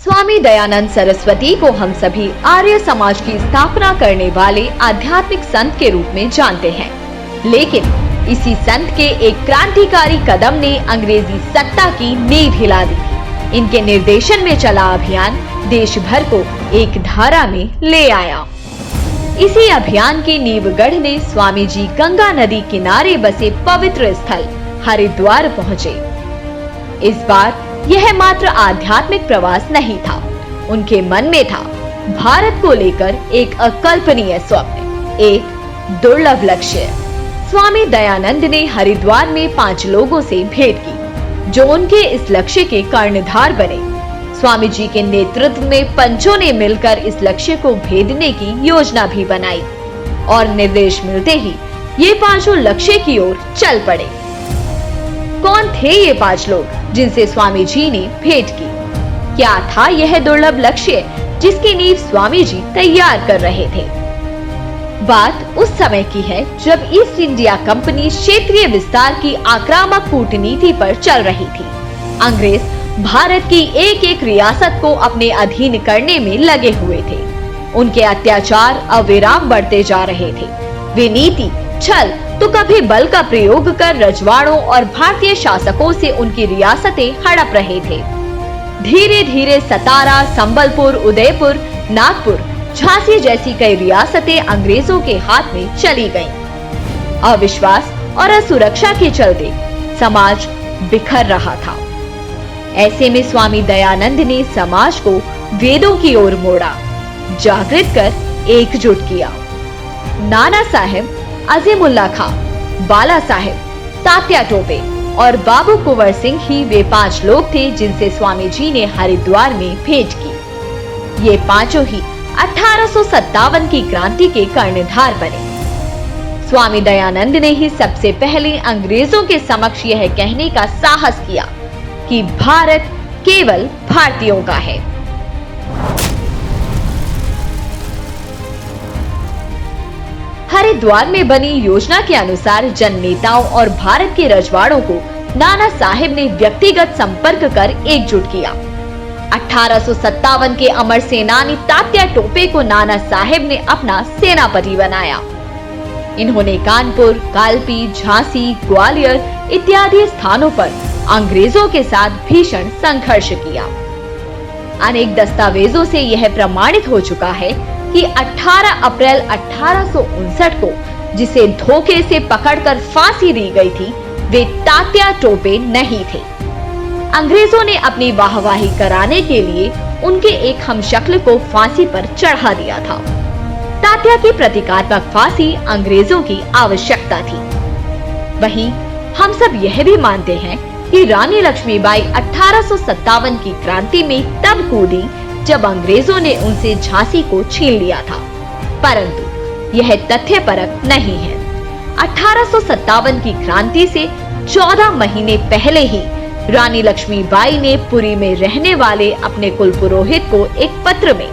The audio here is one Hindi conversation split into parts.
स्वामी दयानंद सरस्वती को हम सभी आर्य समाज की स्थापना करने वाले आध्यात्मिक संत के रूप में जानते हैं, लेकिन इसी संत के एक क्रांतिकारी कदम ने अंग्रेजी सत्ता की नींव हिला दी। इनके निर्देशन में चला अभियान देश भर को एक धारा में ले आया। इसी अभियान की नींव गढ़ने स्वामी जी गंगा नदी किनारे बसे पवित्र स्थल हरिद्वार पहुँचे। इस बार यह मात्र आध्यात्मिक प्रवास नहीं था, उनके मन में था भारत को लेकर एक अकल्पनीय स्वप्न, एक दुर्लभ लक्ष्य। स्वामी दयानंद ने हरिद्वार में 5 लोगों से भेंट की, जो उनके इस लक्ष्य के कर्णधार बने। स्वामी जी के नेतृत्व में पंचों ने मिलकर इस लक्ष्य को भेदने की योजना भी बनाई और निर्देश मिलते ही ये 5 लक्ष्य की ओर चल पड़े। कौन थे ये 5 लोग जिनसे स्वामी जी ने भेंट की? क्या था यह दुर्लभ लक्ष्य जिसकी नींव स्वामी जी तैयार कर रहे थे? बात उस समय की है जब ईस्ट इंडिया कंपनी क्षेत्रीय विस्तार की आक्रामक कूटनीति पर चल रही थी। अंग्रेज भारत की एक एक रियासत को अपने अधीन करने में लगे हुए थे। उनके अत्याचार अविराम बढ़ते जा रहे थे। वे नीति, छल तो कभी बल का प्रयोग कर रजवाड़ों और भारतीय शासकों से उनकी रियासतें हड़प रहे थे। धीरे धीरे सतारा, संबलपुर, उदयपुर, नागपुर, झांसी जैसी कई रियासतें अंग्रेजों के हाथ में चली गईं। अविश्वास और असुरक्षा के चलते समाज बिखर रहा था। ऐसे में स्वामी दयानंद ने समाज को वेदों की ओर मोड़ा, जागृत कर एकजुट किया। नाना साहेब, अजीमुल्ला खां, बाला साहेब, तात्या टोपे और बाबू कुंवर सिंह ही वे 5 लोग थे जिनसे स्वामी जी ने हरिद्वार में भेंट की। ये 5 ही 1857 की क्रांति के कर्णधार बने। स्वामी दयानंद ने ही सबसे पहले अंग्रेजों के समक्ष यह कहने का साहस किया कि भारत केवल भारतीयों का है। हरिद्वार में बनी योजना के अनुसार जन नेताओं और भारत के रजवाड़ों को नाना साहेब ने व्यक्तिगत संपर्क कर एकजुट किया। 1857 के अमर सेनानी तात्या टोपे को नाना साहेब ने अपना सेनापति बनाया। इन्होंने कानपुर, कालपी, झांसी, ग्वालियर इत्यादि स्थानों पर अंग्रेजों के साथ भीषण संघर्ष किया। अनेक दस्तावेजों से यह प्रमाणित हो चुका है कि 18 अप्रैल 1859 को जिसे धोखे से पकड़कर फांसी दी गई थी, वे तात्या टोपे नहीं थे। अंग्रेजों ने अपनी वाहवाही कराने के लिए उनके एक हमशक्ल को फांसी पर चढ़ा दिया था। तात्या की प्रतीकात्मक फांसी अंग्रेजों की आवश्यकता थी। वहीं हम सब यह भी मानते हैं कि रानी लक्ष्मीबाई 1857 की क्रांति में तब कूदी जब अंग्रेजों ने उनसे झांसी को छीन लिया था, परंतु यह तथ्यपरक नहीं है। 1857 की क्रांति से 14 महीने पहले ही रानी लक्ष्मीबाई ने पुरी में रहने वाले अपने कुलपुरोहित को एक पत्र में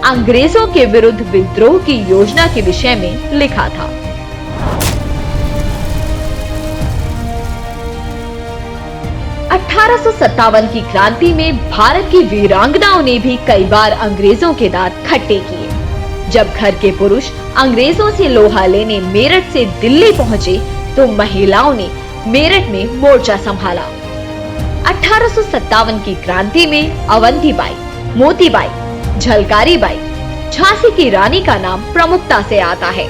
अंग्रेजों के विरुद्ध विद्रोह की योजना के विषय में लिखा था। 1857 की क्रांति में भारत की वीरांगनाओं ने भी कई बार अंग्रेजों के दांत खट्टे किए। जब घर के पुरुष अंग्रेजों से लोहा लेने मेरठ से दिल्ली पहुंचे, तो महिलाओं ने मेरठ में मोर्चा संभाला। 1857 की क्रांति में अवंतीबाई, मोतीबाई, झलकारी बाई, झांसी की रानी का नाम प्रमुखता से आता है।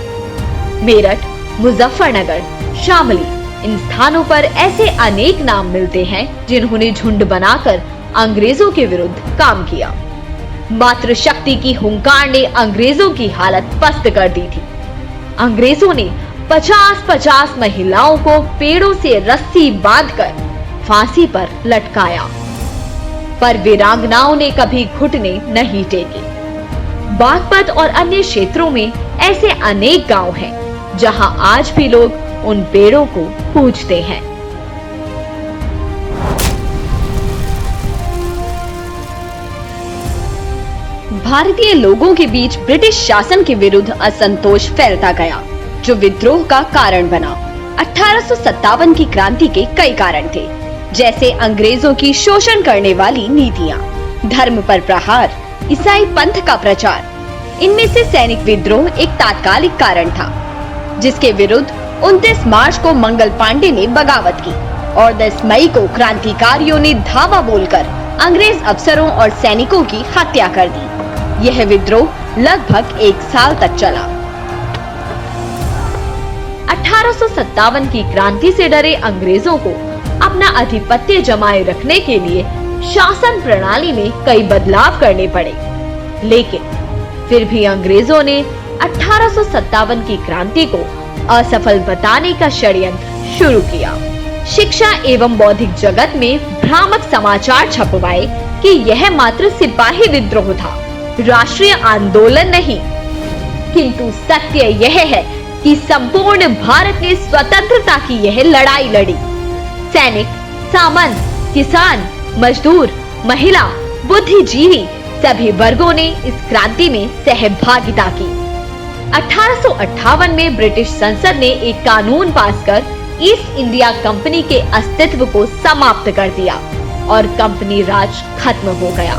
मेरठ, मुजफ्फरनगर, शामली, इन स्थानों पर ऐसे अनेक नाम मिलते हैं जिन्होंने झुंड बनाकर अंग्रेजों के विरुद्ध काम किया। मात्र शक्ति की हुंकार ने अंग्रेजों की हालत पस्त कर दी थी। अंग्रेजों ने 50-50 महिलाओं को पेड़ों से रस्सी बांधकर फांसी पर लटकाया, पर वीरांगनाओं ने कभी घुटने नहीं टेके। बागपत और अन्य क्षेत्रों में ऐसे अनेक गांव हैं जहां आज भी लोग उन पेड़ों को पूजते हैं। भारतीय लोगों के बीच ब्रिटिश शासन के विरुद्ध असंतोष फैलता गया, जो विद्रोह का कारण बना। 1857 की क्रांति के कई कारण थे, जैसे अंग्रेजों की शोषण करने वाली नीतियां, धर्म पर प्रहार, ईसाई पंथ का प्रचार, इनमें से सैनिक विद्रोह एक तात्कालिक कारण था, जिसके विरुद्ध 29 मार्च को मंगल पांडे ने बगावत की और 10 मई को क्रांतिकारियों ने धावा बोलकर अंग्रेज अफसरों और सैनिकों की हत्या कर दी। यह विद्रोह लगभग 1 साल तक चला। 1857 की क्रांति से डरे अंग्रेजों को अपना आधिपत्य जमाए रखने के लिए शासन प्रणाली में कई बदलाव करने पड़े, लेकिन फिर भी अंग्रेजों ने 1857 की क्रांति को असफल बताने का षड्यंत्र शुरू किया। शिक्षा एवं बौद्धिक जगत में भ्रामक समाचार छपवाए कि यह मात्र सिपाही विद्रोह था, राष्ट्रीय आंदोलन नहीं। किंतु सत्य यह है कि संपूर्ण भारत ने स्वतंत्रता की यह लड़ाई लड़ी। सैनिक, सामंत, किसान, मजदूर, महिला, बुद्धिजीवी सभी वर्गों ने इस क्रांति में सहभागिता की। 1858 में ब्रिटिश संसद ने एक कानून पास कर ईस्ट इंडिया कंपनी के अस्तित्व को समाप्त कर दिया और कंपनी राज खत्म हो गया।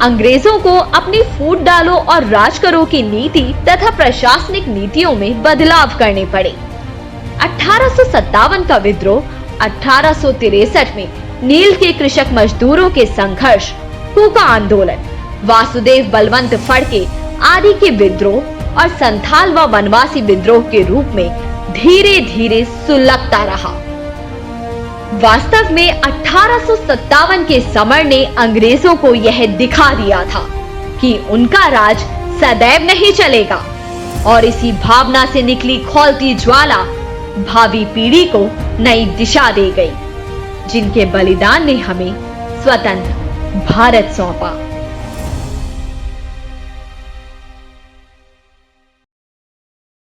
अंग्रेजों को अपनी फूट डालो और राज करो की नीति तथा प्रशासनिक नीतियों में बदलाव करने पड़े। 1857 का विद्रोह 1863 में नील के कृषक मजदूरों के संघर्ष, कूका आंदोलन, वासुदेव बलवंत फड़के आदि के विद्रोह और संथाल व वनवासी विद्रोह के रूप में धीरे धीरे सुलगता रहा। वास्तव में 1857 के समर ने अंग्रेजों को यह दिखा दिया था कि उनका राज सदैव नहीं चलेगा और इसी भावना से निकली खौलती ज्वाला भावी पीढ़ी को नई दिशा दे गई, जिनके बलिदान ने हमें स्वतंत्र भारत सौंपा।